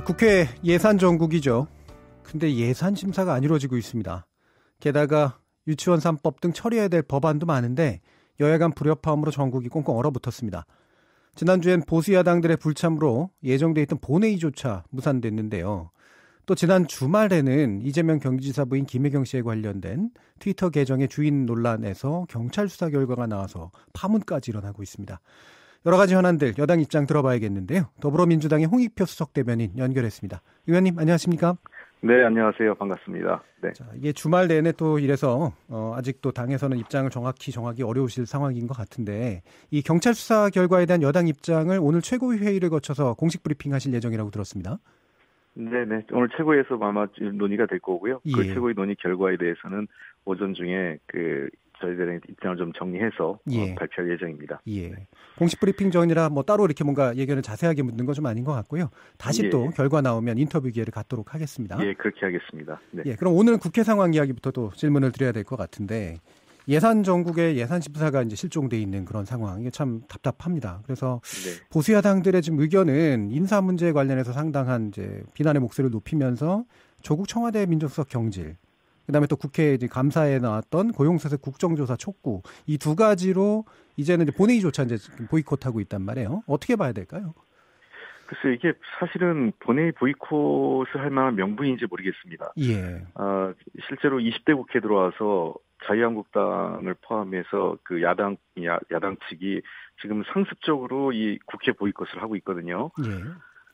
국회 예산 정국이죠. 근데 예산 심사가 안 이루어지고 있습니다. 게다가 유치원 3법 등 처리해야 될 법안도 많은데 여야 간 불협화음으로 정국이 꽁꽁 얼어붙었습니다. 지난주엔 보수 야당들의 불참으로 예정돼 있던 본회의조차 무산됐는데요. 또 지난 주말에는 이재명 경기지사 부인 김혜경 씨에 관련된 트위터 계정의 주인 논란에서 경찰 수사 결과가 나와서 파문까지 일어나고 있습니다. 여러 가지 현안들 여당 입장 들어봐야겠는데요. 더불어민주당의 홍익표 수석대변인 연결했습니다. 의원님 안녕하십니까? 네, 안녕하세요. 반갑습니다. 네. 자, 이게 주말 내내 또 이래서 아직도 당에서는 입장을 정하기 어려우실 상황인 것 같은데 이 경찰 수사 결과에 대한 여당 입장을 오늘 최고위 회의를 거쳐서 공식 브리핑하실 예정이라고 들었습니다. 네네. 오늘 최고위에서 아마 논의가 될 거고요. 예. 그 최고위 논의 결과에 대해서는 오전 중에 저희들의 입장을 좀 정리해서 예. 발표할 예정입니다. 예. 공식 브리핑 전이라 따로 이렇게 뭔가 예견을 자세하게 묻는 건 좀 아닌 것 같고요. 다시 또 결과 나오면 인터뷰 기회를 갖도록 하겠습니다. 예, 그렇게 하겠습니다. 네. 예, 그럼 오늘 국회 상황 이야기부터 또 질문을 드려야 될 것 같은데 예산 정국의 예산 심사가 이제 실종돼 있는 그런 상황, 이게 참 답답합니다. 그래서 네. 보수 야당들의 지금 의견은 인사 문제에 관련해서 상당한 이제 비난의 목소리를 높이면서 조국 청와대 민정수석 경질, 그다음에 또 국회 이제 감사에 나왔던 고용세습 국정조사 촉구, 이 두 가지로 이제는 이제 본회의조차 이제 보이콧하고 있단 말이에요. 어떻게 봐야 될까요? 글쎄 이게 사실은 본회의 보이콧을 할 만한 명분인지 모르겠습니다. 예. 실제로 20대 국회 들어와서 자유한국당을 포함해서 그 야당 측이 지금 상습적으로 이 국회 보이콧을 하고 있거든요. 예.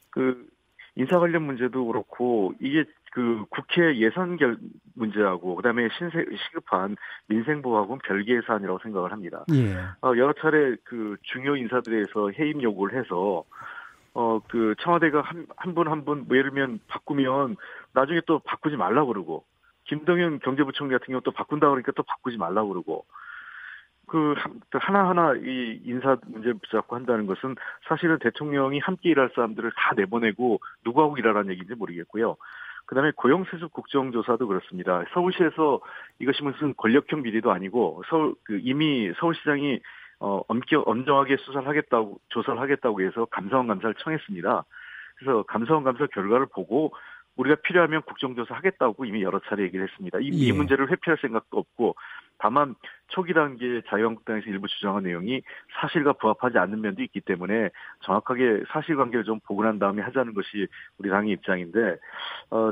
그 인사 관련 문제도 그렇고 이게 그 국회 예산 문제하고 그다음에 시급한 민생 보호하고는 별개의 사안이라고 생각을 합니다. 예. 여러 차례 그 중요 인사들에서 해임 요구를 해서 그 청와대가 한 분 한 분 예를 들면 바꾸면 나중에 또 바꾸지 말라 그러고 김동연 경제부총리 같은 경우 또 바꾼다 그러니까 또 바꾸지 말라 그러고 그 하나하나 이 인사 문제 붙잡고 한다는 것은 사실은 대통령이 함께 일할 사람들을 다 내보내고 누구하고 일하라는 얘기인지 모르겠고요. 그다음에 고용세습 국정조사도 그렇습니다. 서울시에서 이것이 무슨 권력형 비리도 아니고 이미 서울시장이 엄정하게 조사를 하겠다고 해서 감사원 감사를 청했습니다. 그래서 감사원 감사 결과를 보고 우리가 필요하면 국정조사 하겠다고 이미 여러 차례 얘기를 했습니다. 이 문제를 회피할 생각도 없고 다만 초기 단계에 자유한국당에서 일부 주장한 내용이 사실과 부합하지 않는 면도 있기 때문에 정확하게 사실관계를 좀 보고 난 다음에 하자는 것이 우리 당의 입장인데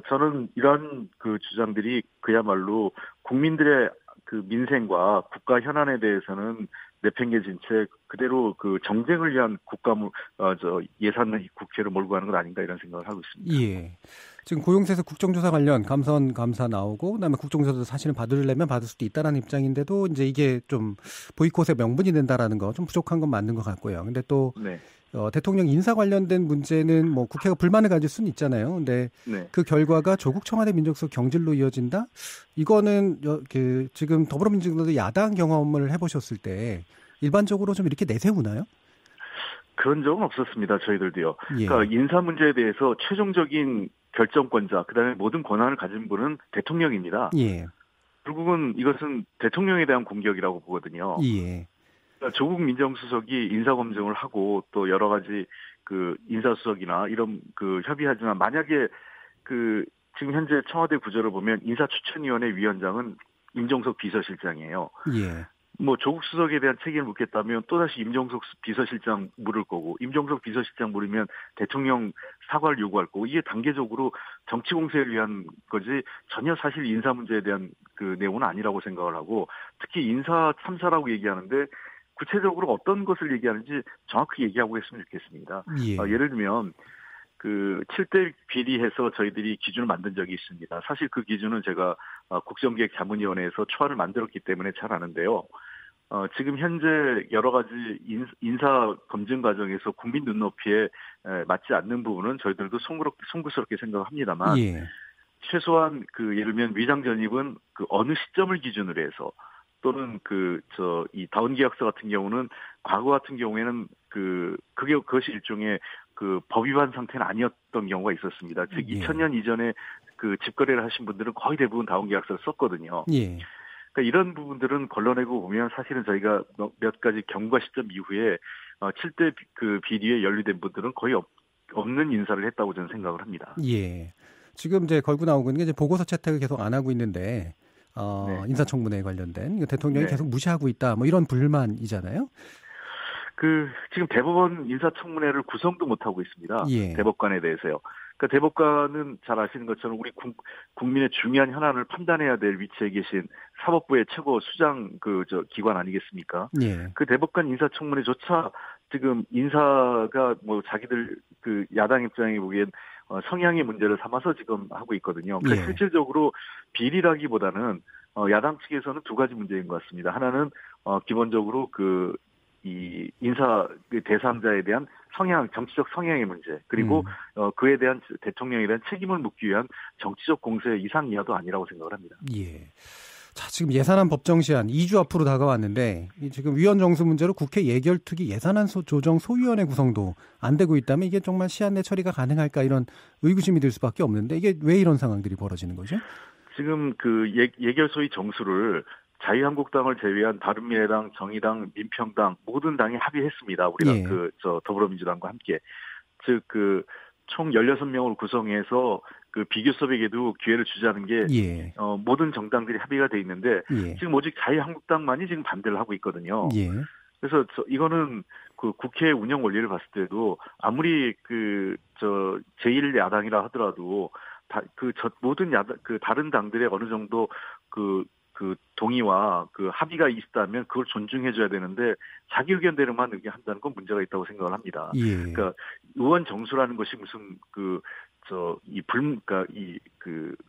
저는 이러한 그 주장들이 그야말로 국민들의 그 민생과 국가 현안에 대해서는 내팽개친 채 그대로 그 정쟁을 위한 예산을 국회로 몰고 가는 것 아닌가 이런 생각을 하고 있습니다. 예. 지금 고용세습 국정조사 관련 감사원 감사 나오고 그다음에 국정조사도 사실은 받으려면 받을 수도 있다라는 입장인데도 이제 이게 좀 보이콧의 명분이 된다라는 거 좀 부족한 건 맞는 것 같고요. 근데 또 네. 대통령 인사 관련된 문제는 뭐 국회가 불만을 가질 수는 있잖아요. 근데 네. 그 결과가 조국 청와대 민정수석 경질로 이어진다? 이거는 지금 더불어민주당도 야당 경험을 해보셨을 때 일반적으로 좀 이렇게 내세우나요? 그런 적은 없었습니다. 저희들도요. 예. 그러니까 인사 문제에 대해서 최종적인 결정권자, 그다음에 모든 권한을 가진 분은 대통령입니다. 예. 결국은 이것은 대통령에 대한 공격이라고 보거든요. 예. 그러니까 조국 민정수석이 인사검증을 하고 또 여러 가지 그 인사수석이나 이런 그 협의하지만 만약에 그 지금 현재 청와대 구조를 보면 인사추천위원회 위원장은 임종석 비서실장이에요. 예. 뭐 조국 수석에 대한 책임을 묻겠다면 또다시 임종석 비서실장 물을 거고 임종석 비서실장 물으면 대통령 사과를 요구할 거고 이게 단계적으로 정치 공세를 위한 거지 전혀 사실 인사 문제에 대한 그 내용은 아니라고 생각을 하고 특히 인사 참사라고 얘기하는데 구체적으로 어떤 것을 얘기하는지 정확히 얘기하고 했으면 좋겠습니다. 예. 예를 들면 그 7대 비리해서 저희들이 기준을 만든 적이 있습니다. 사실 그 기준은 제가 국정기획자문위원회에서 초안을 만들었기 때문에 잘 아는데요. 지금 현재 여러 가지 인사 검증 과정에서 국민 눈높이에 맞지 않는 부분은 저희들도 송구스럽게 생각합니다만 예. 최소한 그 예를 들면 위장 전입은 그 어느 시점을 기준으로 해서 또는 이 다운 계약서 같은 경우는 과거 같은 경우에는 그것이 일종의 그 법 위반 상태는 아니었던 경우가 있었습니다. 즉 2000년 이전에 그 집거래를 하신 분들은 거의 대부분 다운 계약서를 썼거든요. 예. 그러니까 이런 부분들은 걸러내고 보면 사실은 저희가 몇 가지 경과 시점 이후에 7대 그 비리에 연루된 분들은 거의 없는 인사를 했다고 저는 생각을 합니다. 예. 지금 이제 걸고 나오고 있는 게 이제 보고서 채택을 계속 안 하고 있는데, 네. 인사청문회에 관련된 대통령이 네. 계속 무시하고 있다, 뭐 이런 불만이잖아요. 지금 대법원 인사청문회를 구성도 못하고 있습니다. 예. 대법관에 대해서요. 그러니까 대법관은 잘 아시는 것처럼 우리 국민의 중요한 현안을 판단해야 될 위치에 계신 사법부의 최고 수장 기관 아니겠습니까? 예. 그 대법관 인사청문회조차 지금 인사가 뭐 자기들 야당 입장에 보기엔 성향의 문제를 삼아서 지금 하고 있거든요. 그러니까 예. 실질적으로 비리라기보다는 야당 측에서는 두 가지 문제인 것 같습니다. 하나는 기본적으로 이 인사 대상자에 대한 정치적 성향의 문제, 그리고 그에 대한 대통령에 대한 책임을 묻기 위한 정치적 공세 이상 이하도 아니라고 생각을 합니다. 예. 자, 지금 예산안 법정 시한 2주 앞으로 다가왔는데 지금 위원 정수 문제로 국회 예결특위 예산안 조정 소위원회 구성도 안 되고 있다면 이게 정말 시한 내 처리가 가능할까 이런 의구심이 들 수밖에 없는데 이게 왜 이런 상황들이 벌어지는 거죠? 지금 예결 소위 정수를 자유한국당을 제외한 바른미래당, 정의당, 민평당 모든 당이 합의했습니다. 우리가 예. 더불어민주당과 함께 총 16명을 구성해서 비교섭에게도 기회를 주자는 게 예. 모든 정당들이 합의가 돼 있는데 예. 지금 오직 자유한국당만이 지금 반대를 하고 있거든요. 예. 그래서 이거는 국회 운영 원리를 봤을 때도 아무리 제1야당이라 하더라도 모든 다른 당들의 어느 정도 동의와 합의가 있다면 그걸 존중해줘야 되는데 자기 의견대로만 한다는 건 문제가 있다고 생각을 합니다. 예. 그러니까 의원 정수라는 것이 무슨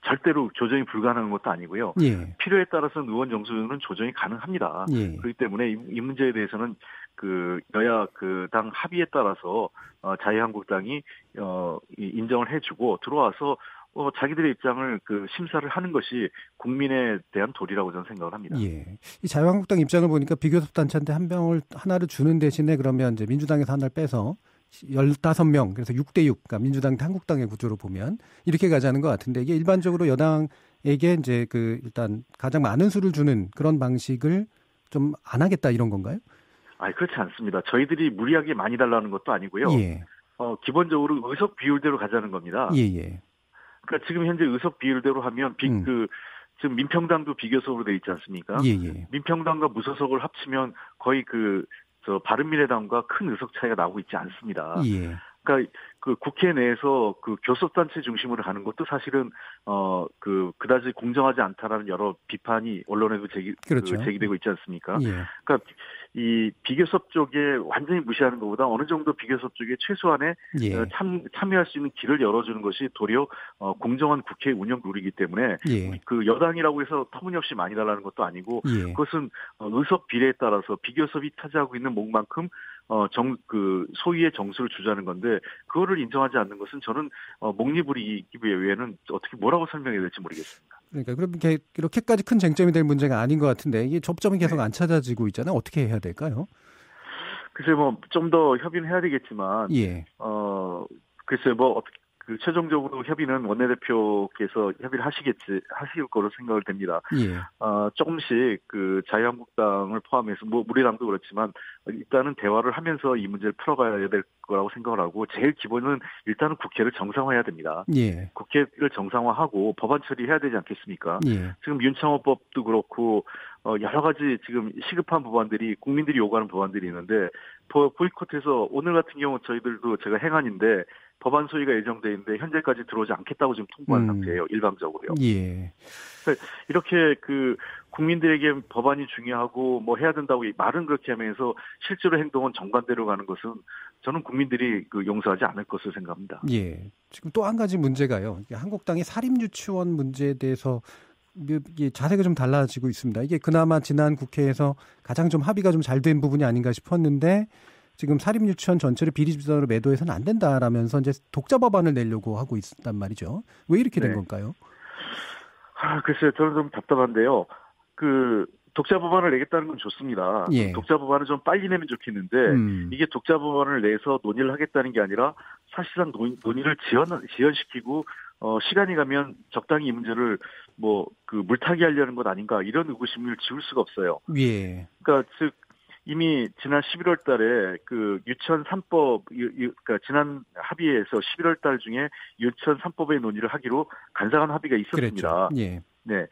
절대로 조정이 불가능한 것도 아니고요. 예. 필요에 따라서는 의원 정수는 조정이 가능합니다. 예. 그렇기 때문에 이 문제에 대해서는 여야 당 합의에 따라서 자유한국당이 인정을 해주고 들어와서 자기들의 입장을 심사를 하는 것이 국민에 대한 도리라고 저는 생각을 합니다. 예. 이 자유한국당 입장을 보니까 비교섭 단체한테 하나를 주는 대신에 그러면 이제 민주당에서 하나를 빼서 15명, 그래서 6대6, 그러니까 민주당 대 한국당의 구조로 보면 이렇게 가자는 것 같은데 이게 일반적으로 여당에게 이제 일단 가장 많은 수를 주는 그런 방식을 좀 안 하겠다 이런 건가요? 그렇지 않습니다. 저희들이 무리하게 많이 달라는 것도 아니고요. 예. 기본적으로 의석 비율대로 가자는 겁니다. 예. 그러니까 지금 현재 의석 비율대로 하면 지금 민평당도 비교섭으로 돼 있지 않습니까? 예. 민평당과 무소속을 합치면 거의 바른미래당과 큰 의석 차이가 나오고 있지 않습니다. 예. 그러니까 국회 내에서 교섭단체 중심으로 가는 것도 사실은 그다지 공정하지 않다라는 여러 비판이 언론에도 그렇죠. 제기되고 있지 않습니까? 예. 그러니까 이 비교섭 쪽에 완전히 무시하는 것보다 어느 정도 비교섭 쪽에 최소한의 참여할 수 있는 길을 열어주는 것이 도리어 공정한 국회 운영 룰이기 때문에 여당이라고 해서 터무니없이 많이 달라는 것도 아니고 그것은 의석 비례에 따라서 비교섭이 차지하고 있는 목만큼 소위의 정수를 주자는 건데 그거를 인정하지 않는 것은 저는 목리부리기 외에는 어떻게 뭐라고 설명해야 될지 모르겠습니다. 그러니까 이렇게까지 큰 쟁점이 될 문제가 아닌 것 같은데 이게 접점이 계속 안 찾아지고 있잖아요. 어떻게 해야 될까요? 글쎄 좀 더 협의는 해야 되겠지만 글쎄 어떻게 최종적으로 협의는 원내대표께서 협의를 하실 거로 생각을 됩니다. 조금씩 자유한국당을 포함해서 우리당도 그렇지만 일단은 대화를 하면서 이 문제를 풀어가야 될 거라고 생각을 하고 제일 기본은 일단은 국회를 정상화해야 됩니다. 국회를 정상화하고 법안 처리해야 되지 않겠습니까? 지금 윤창호법도 그렇고 여러 가지 지금 시급한 법안들이 국민들이 요구하는 법안들이 있는데 보이콧해서 오늘 같은 경우 저희들도 제가 행안인데 법안 소위가 예정돼 있는데 현재까지 들어오지 않겠다고 지금 통보한 상태예요. 일방적으로요. 이렇게 국민들에게 법안이 중요하고 해야 된다고 말은 그렇게 하면서 실제로 행동은 정반대로 가는 것은 저는 국민들이 용서하지 않을 것으로 생각합니다. 지금 또 한 가지 문제가요. 한국당의 사립유치원 문제에 대해서 자세가 좀 달라지고 있습니다. 이게 그나마 지난 국회에서 가장 좀 합의가 좀 잘 된 부분이 아닌가 싶었는데 지금 사립유치원 전체를 비리비전으로 매도해서는 안 된다라면서 이제 독자 법안을 내려고 하고 있단 말이죠. 왜 이렇게 된 건가요? 글쎄요. 저는 좀 답답한데요. 독자 법안을 내겠다는 건 좋습니다. 독자 법안을 좀 빨리 내면 좋겠는데 이게 독자 법안을 내서 논의를 하겠다는 게 아니라 사실상 논의를 지연시키고 시간이 가면 적당히 이 문제를 물타기 하려는 것 아닌가 이런 의구심을 지울 수가 없어요. 그러니까 즉 이미 지난 11월 달에 그 유치원 3법, 그러니까 지난 합의에서 11월 달 중에 유치원 3법의 논의를 하기로 간사간 합의가 있었습니다. 그랬죠. 예. 네.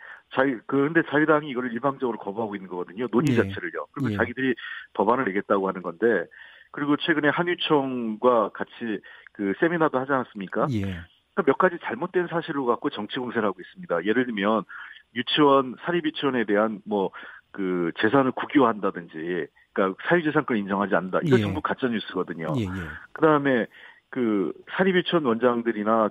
그런데 자유당이 이걸 일방적으로 거부하고 있는 거거든요. 논의 예. 자체를요. 그리고 예. 자기들이 법안을 내겠다고 하는 건데, 그리고 최근에 한유총과 같이 그 세미나도 하지 않았습니까? 예. 그러니까 몇 가지 잘못된 사실을 갖고 정치 공세를 하고 있습니다. 예를 들면 유치원, 사립유치원에 대한 그 재산을 국유화한다든지, 그러니까 사유재산권 인정하지 않는다. 이거 예. 전부 가짜 뉴스거든요. 예. 예. 그다음에 그 사립유치원 원장들이나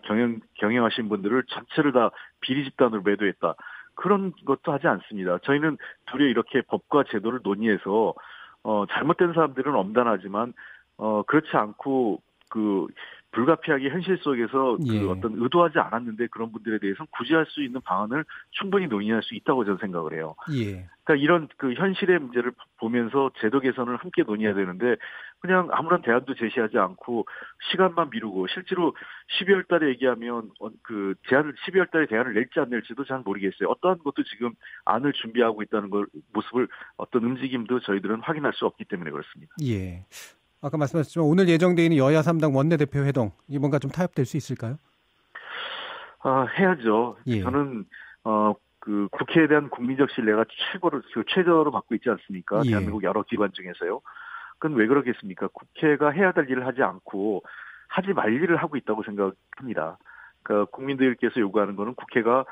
경영하신 분들을 전체를 다 비리 집단으로 매도했다. 그런 것도 하지 않습니다. 저희는 도리어 이렇게 법과 제도를 논의해서 잘못된 사람들은 엄단하지만 그렇지 않고 그 불가피하게 현실 속에서 예. 그 어떤 의도하지 않았는데 그런 분들에 대해서는 구제할 수 있는 방안을 충분히 논의할 수 있다고 저는 생각을 해요. 예. 그러니까 이런 그 현실의 문제를 보면서 제도 개선을 함께 논의해야 되는데 그냥 아무런 대안도 제시하지 않고 시간만 미루고 실제로 12월 달에 얘기하면 그 12월 달에 대안을 낼지 안 낼지도 잘 모르겠어요. 어떠한 것도 지금 안을 준비하고 있다는 걸 모습을 어떤 움직임도 저희들은 확인할 수 없기 때문에 그렇습니다. 예. 아까 말씀하셨지만 오늘 예정되어 있는 여야 3당 원내대표 회동 이 뭔가 좀 타협될 수 있을까요? 해야죠. 예. 저는 그 국회에 대한 국민적 신뢰가 최저로 받고 있지 않습니까? 예. 대한민국 여러 기관 중에서요. 그건 왜 그러겠습니까? 국회가 해야 될 일을 하지 않고 하지 말 일을 하고 있다고 생각합니다. 그러니까 국민들께서 요구하는 거는 국회가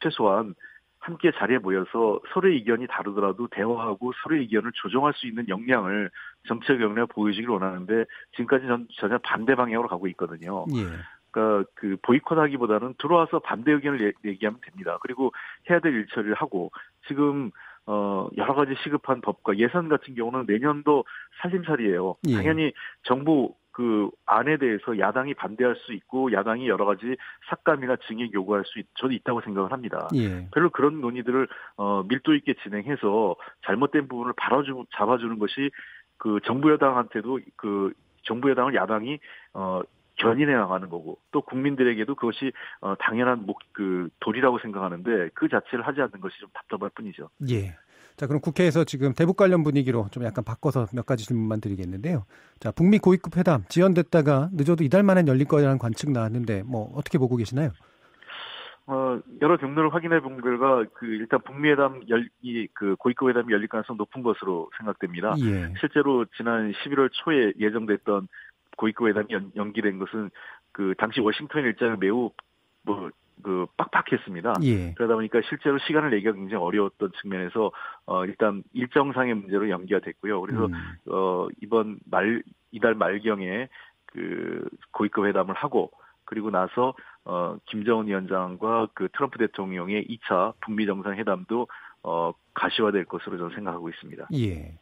최소한 함께 자리에 모여서 서로의 의견이 다르더라도 대화하고 서로의 의견을 조정할 수 있는 역량을 정책 역량을 보여주길 원하는데 지금까지 전혀 반대 방향으로 가고 있거든요. 예. 그러니까 그 보이콧하기보다는 들어와서 반대 의견을 얘기하면 됩니다. 그리고 해야 될 일 처리를 하고 지금 여러 가지 시급한 법과 예산 같은 경우는 내년도 살림살이에요. 예. 당연히 정부 그 안에 대해서 야당이 반대할 수 있고 야당이 여러 가지 삭감이나 증액 요구할 저도 있다고 생각을 합니다. 예. 별로 그런 논의들을 밀도 있게 진행해서 잘못된 부분을 잡아주는 것이 그 정부 여당한테도 그 정부 여당을 야당이 견인해 나가는 거고 또 국민들에게도 그것이 당연한 도리라고 생각하는데 그 자체를 하지 않는 것이 좀 답답할 뿐이죠. 예. 자, 그럼 국회에서 지금 대북 관련 분위기로 좀 약간 바꿔서 몇 가지 질문만 드리겠는데요. 자, 북미 고위급 회담 지연됐다가 늦어도 이달 만에 열릴 거라는 관측 나왔는데 뭐 어떻게 보고 계시나요? 여러 경로를 확인해 본 결과 일단 북미 회담 그 고위급 회담이 열릴 가능성 높은 것으로 생각됩니다. 예. 실제로 지난 11월 초에 예정됐던 고위급 회담이 연기된 것은 그 당시 워싱턴 일정이 매우 빡빡했습니다. 예. 그러다 보니까 실제로 시간을 내기가 굉장히 어려웠던 측면에서 일단 일정상의 문제로 연기가 됐고요. 그래서 이달 말경에 그 고위급 회담을 하고 그리고 나서 김정은 위원장과 그 트럼프 대통령의 2차 북미 정상회담도 가시화될 것으로 저는 생각하고 있습니다. 예.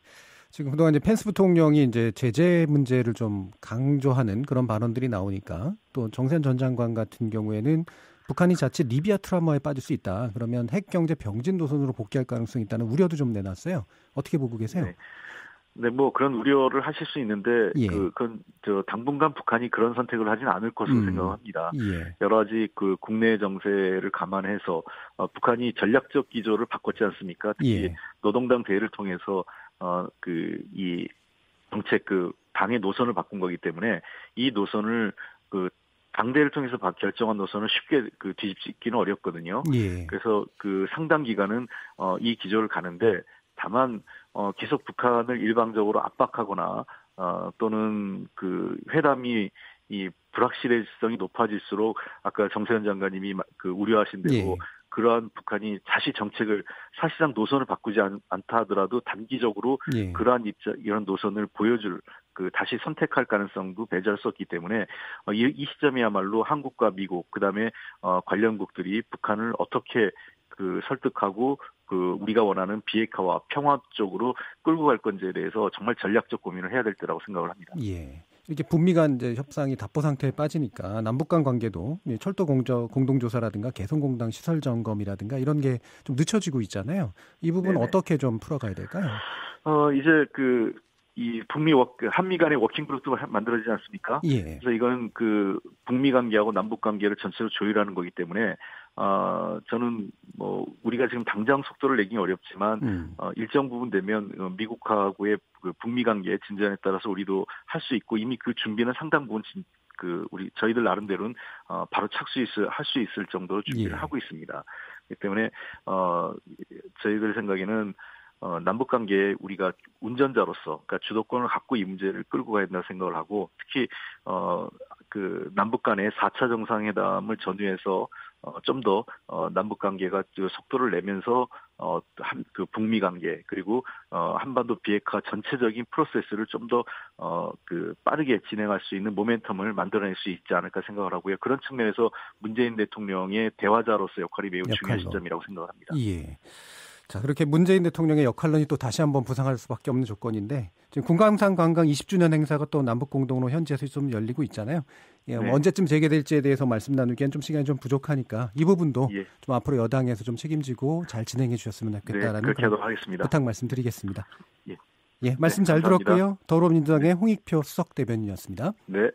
지금 그동안 이제 펜스 부통령이 이제 제재 문제를 좀 강조하는 그런 발언들이 나오니까 또 정세현 전 장관 같은 경우에는 북한이 자칫 리비아 트라우마에 빠질 수 있다. 그러면 핵 경제 병진 노선으로 복귀할 가능성이 있다는 우려도 좀 내놨어요. 어떻게 보고 계세요? 네, 그런 우려를 하실 수 있는데 예. 그건 당분간 북한이 그런 선택을 하진 않을 것으로 생각합니다. 예. 여러 가지 그 국내 정세를 감안해서 북한이 전략적 기조를 바꿨지 않습니까? 특히 예. 노동당 대회를 통해서 이 정책 당의 노선을 바꾼 거기 때문에 이 노선을 당대를 통해서 결정한 노선을 쉽게 뒤집기는 어렵거든요. 예. 그래서 상당 기간은 이 기조를 가는데 다만 계속 북한을 일방적으로 압박하거나 또는 회담이 이 불확실성이 높아질수록 아까 정세현 장관님이 우려하신 대로 예. 그러한 북한이 다시 정책을 사실상 노선을 바꾸지 않다 하더라도 단기적으로 예. 그러한 이런 노선을 보여줄 다시 선택할 가능성도 배제할 수 없기 때문에 이 시점이야말로 한국과 미국 그다음에 관련국들이 북한을 어떻게 설득하고 우리가 원하는 비핵화와 평화 쪽으로 끌고 갈 건지에 대해서 정말 전략적 고민을 해야 될 때라고 생각을 합니다. 예. 이렇게 북미 간 이제 협상이 답보 상태에 빠지니까 남북 간 관계도 철도 공동조사라든가 개성공단 시설 점검이라든가 이런 게 좀 늦춰지고 있잖아요. 이 부분은 어떻게 좀 풀어가야 될까요? 이제 이 한미 간의 워킹 그룹도 만들어지지 않습니까? 예. 그래서 이건 북미 관계하고 남북 관계를 전체로 조율하는 거기 때문에 저는 뭐 우리가 지금 당장 속도를 내긴 어렵지만 일정 부분 되면 미국하고의 그 북미 관계 진전에 따라서 우리도 할 수 있고 이미 그 준비는 상당 부분 저희들 나름대로는 바로 할 수 있을 정도로 준비를 하고 있습니다. 그렇기 때문에 저희들 생각에는 남북 관계에 우리가 운전자로서, 그러니까 주도권을 갖고 이 문제를 끌고 가야 된다고 생각을 하고, 특히 그 남북 간의 4차 정상회담을 전후해서 좀 더 남북 관계가 속도를 내면서 그 북미 관계 그리고 한반도 비핵화 전체적인 프로세스를 좀 더 그 빠르게 진행할 수 있는 모멘텀을 만들어낼 수 있지 않을까 생각을 하고요. 그런 측면에서 문재인 대통령의 대화자로서 역할이 매우 중요한 시점이라고 생각을 합니다. 예. 자, 그렇게 문재인 대통령의 역할론이 또 다시 한번 부상할 수밖에 없는 조건인데, 지금 금강산 관광 20주년 행사가 또 남북 공동으로 현지에서 좀 열리고 있잖아요. 예, 네. 언제쯤 재개될지에 대해서 말씀 나누기엔 좀 시간이 좀 부족하니까 이 부분도 좀 앞으로 여당에서 좀 책임지고 잘 진행해 주셨으면 좋겠다라는 그렇게 하도록 하겠습니다. 부탁 말씀드리겠습니다. 예, 말씀 잘 감사합니다. 들었고요. 더불어민주당의 홍익표 수석 대변인이었습니다. 네.